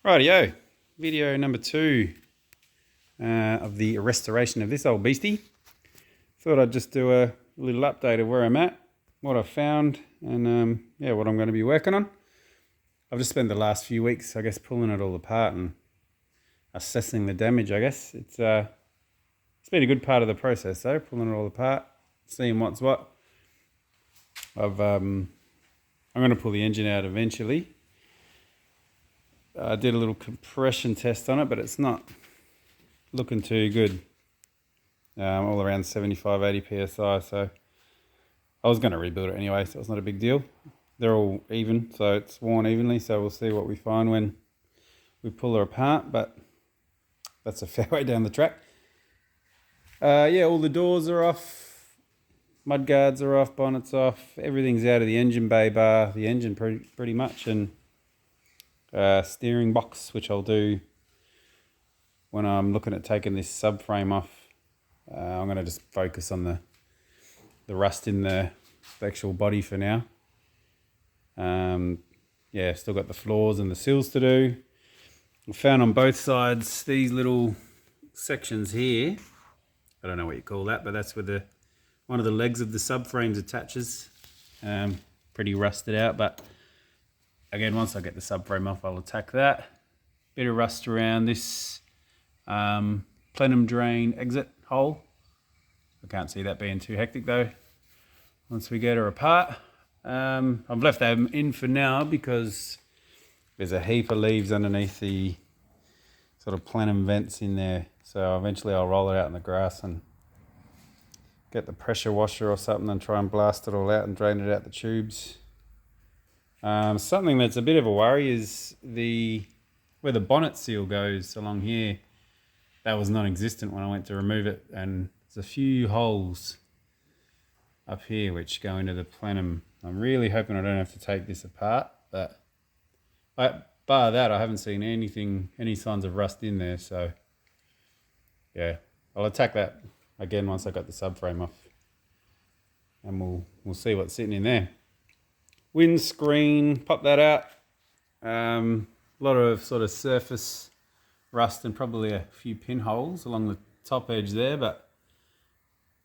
Rightio, video number 2 of the restoration of this old beastie. Thought I'd just do a little update of where I'm at, what I've found, and what I'm going to be working on. I've just spent the last few weeks, I guess, pulling it all apart and assessing the damage. I guess it's been a good part of the process, though, pulling it all apart, seeing what's what. I'm going to pull the engine out eventually. I did a little compression test on it, but it's not looking too good. All around 75, 80 psi. So I was going to rebuild it anyway, so it's not a big deal. They're all even, so it's worn evenly. So we'll see what we find when we pull her apart. But that's a fair way down the track. All the doors are off, mud guards are off, bonnet's off. Everything's out of the engine bay bar, the engine pretty much, and steering box, which I'll do when I'm looking at taking this subframe off. I'm going to just focus on the rust in the actual body for now. Still got the floors and the sills to do. I found on both sides these little sections here. I don't know what you call that, but that's where one of the legs of the subframes attaches. Pretty rusted out, but again, once I get the subframe off, I'll attack that. Bit of rust around this plenum drain exit hole. I can't see that being too hectic though. Once we get her apart, I've left them in for now because there's a heap of leaves underneath the sort of plenum vents in there. So eventually I'll roll it out in the grass and get the pressure washer or something and try and blast it all out and drain it out the tubes. Something that's a bit of a worry is where the bonnet seal goes along here. That was non-existent when I went to remove it, and there's a few holes up here which go into the plenum. I'm really hoping I don't have to take this apart, but bar that, I haven't seen any signs of rust in there. So yeah, I'll attack that again once I got the subframe off, and we'll see what's sitting in there. Windscreen, pop that out. A lot of sort of surface rust and probably a few pinholes along the top edge there, but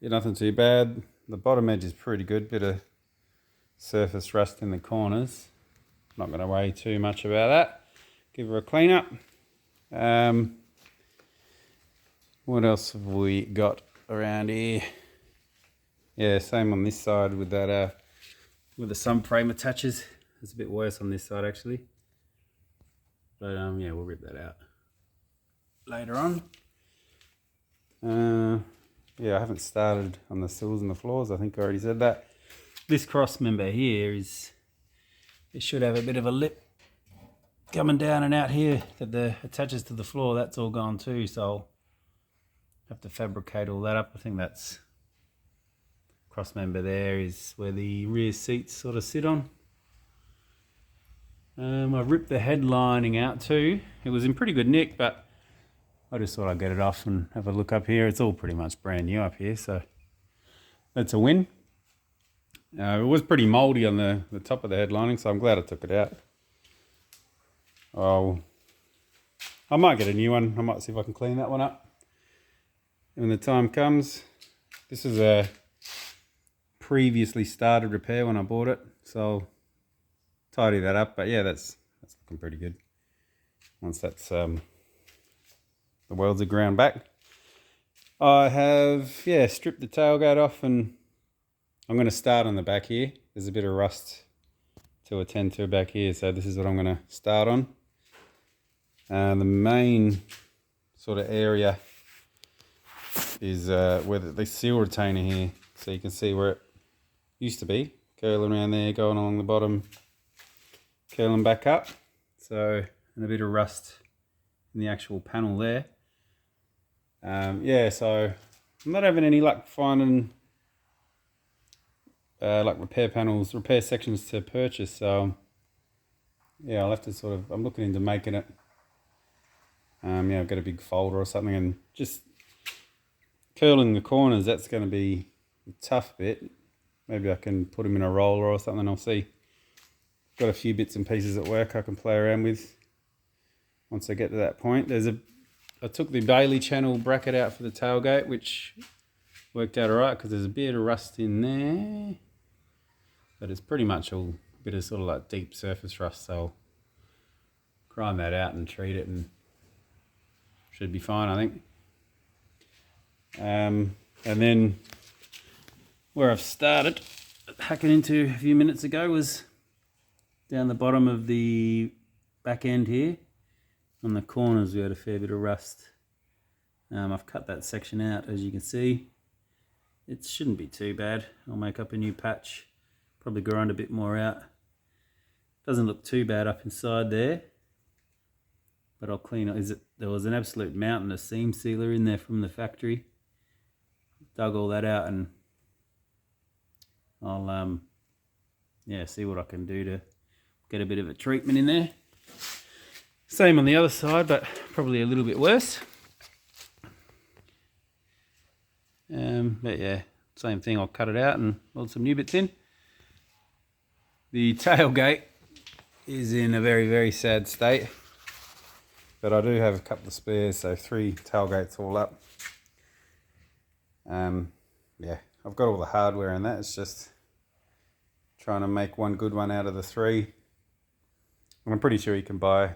nothing too bad. The bottom edge is pretty good, bit of surface rust in the corners. Not going to worry too much about that. Give her a clean up. What else have we got around here? Yeah, same on this side with that with the subframe attaches. It's a bit worse on this side actually, but we'll rip that out later on. I haven't started on the sills and the floors. I think I already said that. This cross member here it should have a bit of a lip coming down and out here that attaches to the floor. That's all gone too, so I'll have to fabricate all that up. I think that's cross member there is where the rear seats sort of sit on. I ripped the head lining out too. It was in pretty good nick, but I just thought I'd get it off and have a look up here. It's all pretty much brand new up here, so that's a win. It was pretty mouldy on the top of the head lining, so I'm glad I took it out. I might get a new one. I might see if I can clean that one up when the time comes. This is a previously started repair when I bought it, so I'll tidy that up. But yeah, that's looking pretty good once that's the welds are ground back. I have stripped the tailgate off, and I'm going to start on the back here. There's a bit of rust to attend to back here, so this is what I'm going to start on. The main sort of area is where the seal retainer here, so you can see where it used to be, curling around there, going along the bottom, curling back up. So, and a bit of rust in the actual panel there. So I'm not having any luck finding like repair sections to purchase. So I'll have to I'm looking into making it. I've got a big folder or something, and just curling the corners, that's going to be the tough bit. Maybe I can put them in a roller or something. I'll see. Got a few bits and pieces at work I can play around with once I get to that point. I took the Bailey channel bracket out for the tailgate, which worked out alright because there's a bit of rust in there. But it's pretty much all a bit of sort of like deep surface rust, so I'll grind that out and treat it and should be fine, I think. And then where I've started hacking into a few minutes ago was down the bottom of the back end here. On the corners we had a fair bit of rust. I've cut that section out, as you can see. It shouldn't be too bad. I'll make up a new patch, probably grind a bit more out. Doesn't look too bad up inside there, but I'll clean it. There was an absolute mountain of seam sealer in there from the factory. Dug all that out, and I'll see what I can do to get a bit of a treatment in there. Same on the other side, but probably a little bit worse. But yeah, same thing. I'll cut it out and weld some new bits in. The tailgate is in a very, very sad state, but I do have a couple of spares, so 3 tailgates all up. Yeah, I've got all the hardware and that. It's just trying to make one good one out of the 3. And I'm pretty sure you can buy,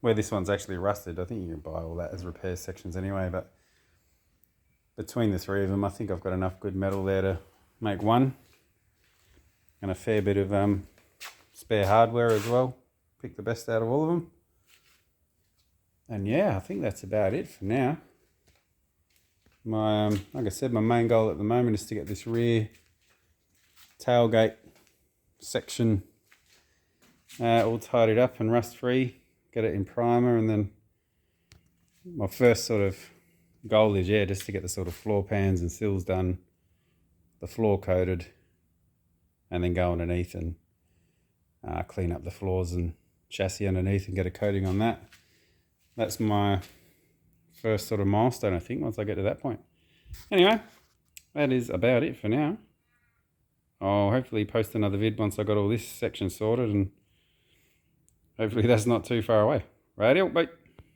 where this one's actually rusted, I think you can buy all that as repair sections anyway, but between the 3 of them, I think I've got enough good metal there to make one, and a fair bit of spare hardware as well. Pick the best out of all of them. And yeah, I think that's about it for now. My like I said, my main goal at the moment is to get this rear tailgate section all tidied up and rust free, get it in primer, and then my first sort of goal is just to get the sort of floor pans and sills done, the floor coated, and then go underneath and clean up the floors and chassis underneath and get a coating on that. That's my first sort of milestone, I think, once I get to that point. Anyway, that is about it for now. I'll hopefully post another vid once I got all this section sorted, and hopefully that's not too far away. Radio, bye.